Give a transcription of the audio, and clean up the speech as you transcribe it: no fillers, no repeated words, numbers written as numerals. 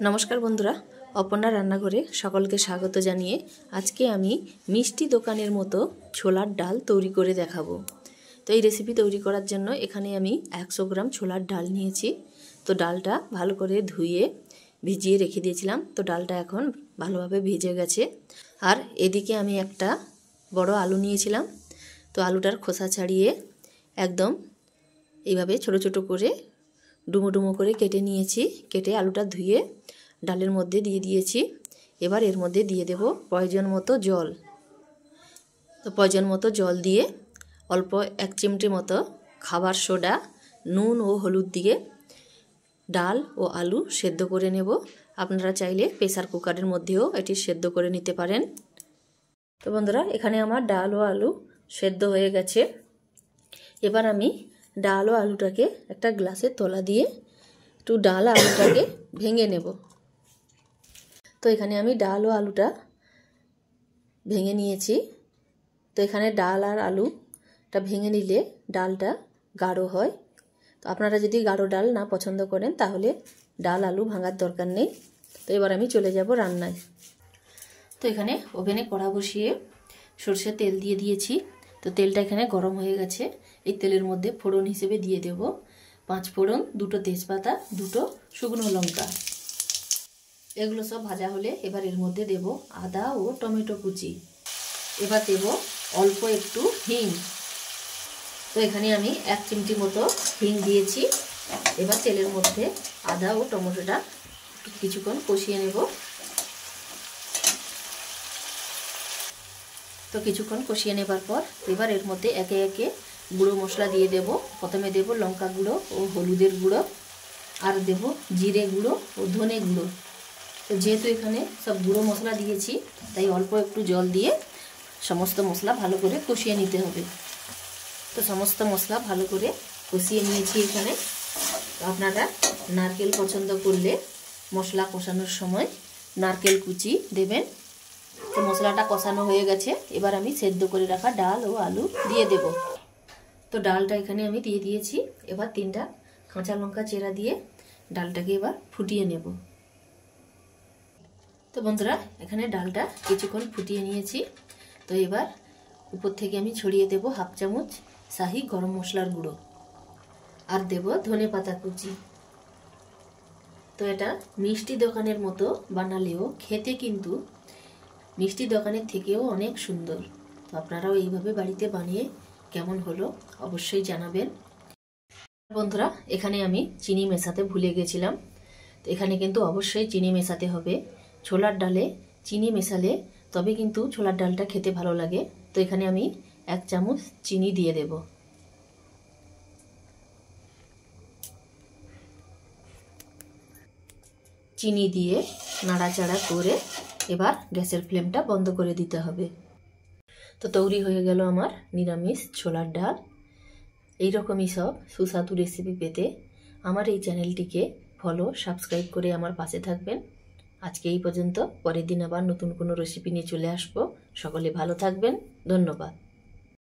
नमस्कार बंधुरा अपना रान्नाघरे सकलके स्वागत जानिए आज के आमी मिष्टि दोकानेर मतो छोलार डाल तैरी करे देखाबो। तो ये रेसिपि तैरी करार जन्य एखाने आमी 100 ग्राम छोलार डाल निয়েছি। तो डालटा भालो करे धुए भिजिए रेखे दिएछिलाम। तो डालटा एखन भालोभाबे भेजे गेछे। आर एदिके आमी एकटा बड़ो आलू निয়েছিলাম। तो आलूटार खोसा छाड़िए एकदम এইভাবে ছোট ছোট করে ডুমো ডুমো করে কেটে নিয়েছি। কেটে আলুটা ধুয়ে ডালের মধ্যে দিয়ে দিয়েছি। এবার এর মধ্যে দিয়ে দেব প্রয়োজন মতো জল। তো প্রয়োজন মতো জল দিয়ে অল্প 1 চিমটি মতো খাবার সোডা, নুন ও হলুদ দিয়ে ডাল ও আলু সেদ্ধ করে নেব। আপনারা চাইলে প্রেসার কুকারের মধ্যেও এটি সেদ্ধ করে নিতে পারেন। তো বন্ধুরা এখানে আমার ডাল ও আলু সেদ্ধ হয়ে গেছে। এবার আমি ডাল ও আলুটাকে একটা গ্লাসে তোলা দিয়ে একটু ডাল আলুটাকে ভেঙে নেব। তো এখানে আমি ডাল ও আলুটা ভেঙে নিয়েছি। তো এখানে ডাল আর আলুটা ভেঙে নিলে ডালটা গাঢ় হয়। তো আপনারা যদি গাঢ় ডাল না পছন্দ করেন তাহলে ডাল আলু ভাঙার দরকার নেই। তো এবার আমি চলে যাব রান্নায়। তো এখানে ওভেনে কড়া বসিয়ে সরষের তেল দিয়ে দিয়েছি। তো তেলটা এখানে গরম হয়ে গেছে। এই তেলের মধ্যে ফোড়ন হিসেবে দিয়ে দেব 5 ফোড়ন, 2টো তেজপাতা, 2টো শুকনো লঙ্কা। এগুলো সব ভাজা হলে এবার এর মধ্যে দেব আদা ও টমেটো কুচি। এবার দেব অল্প একটু হিং। তো এখানে আমি 1 চিমটি মতো হিং দিয়েছি। এবার তেলের মধ্যে আদা ও টমেটোটা কিছুক্ষণ কষিয়ে নেব। তো কিছুক্ষণ কষিয়ে নেবার পর এবার এর মধ্যে একে একে গুঁড়ো মশলা দিয়ে দেব। প্রথমে দেব লঙ্কা গুঁড়ো ও হলুদের গুঁড়ো, আর দেব জিরে গুঁড়ো ও ধনে গুঁড়ো। তো যেহেতু এখানে সব গুঁড়ো মশলা দিয়েছি তাই অল্প একটু জল দিয়ে সমস্ত মশলা ভালো করে কষিয়ে নিতে হবে। তো সমস্ত মশলা ভালো করে কষিয়ে নিয়েছি এখানে। তো আপনারা নারকেল পছন্দ করলে মশলা কষানোর সময় নারকেল কুচি দেবেন। তো মশলাটা কষানো হয়ে গেছে। এবার আমি সেদ্ধ করে রাখা ডাল ও আলু দিয়ে দেব। তো ডালটা এখানে আমি দিয়ে দিয়েছি। এবার 3টা কাঁচা লঙ্কা চেরা দিয়ে ডালটাকে এবার ফুটিয়ে নেব। তো বন্ধুরা এখানে ডালটা কিছুক্ষণ ফুটিয়ে নিয়েছি। তো এবার উপর থেকে আমি ছড়িয়ে দেব 1/2 চামচ শাহি গরম মশলার গুঁড়ো, আর দেব ধনে পাতা কুচি। তো এটা মিষ্টি দোকানের মতো বানালেও খেতে কিন্তু মিষ্টি দোকানের থেকেও অনেক সুন্দর। তো আপনারাও এইভাবে বাড়িতে বানিয়ে কেমন হলো অবশ্যই জানাবেন। বন্ধুরা এখানে আমি চিনি মেশাতে ভুলে গেছিলাম। তো এখানে কিন্তু অবশ্যই চিনি মেশাতে হবে। ছোলার ডালে চিনি মেশালে তবে কিন্তু ছোলার ডালটা খেতে ভালো লাগে। তো এখানে আমি 1 চামচ চিনি দিয়ে দেব। চিনি দিয়ে নাড়াচাড়া করে এবার গ্যাসের ফ্লেমটা বন্ধ করে দিতে হবে। তো তৈরি হয়ে গেল আমার নিরামিষ ছোলার ডাল। এই রকমই সব সুস্বাদু রেসিপি পেতে আমার এই চ্যানেলটিকে ফলো, সাবস্ক্রাইব করে আমার পাশে থাকবেন। আজকে এই পর্যন্ত। পরের দিন আবার নতুন কোনো রেসিপি নিয়ে চলে আসবো। সকলে ভালো থাকবেন। ধন্যবাদ।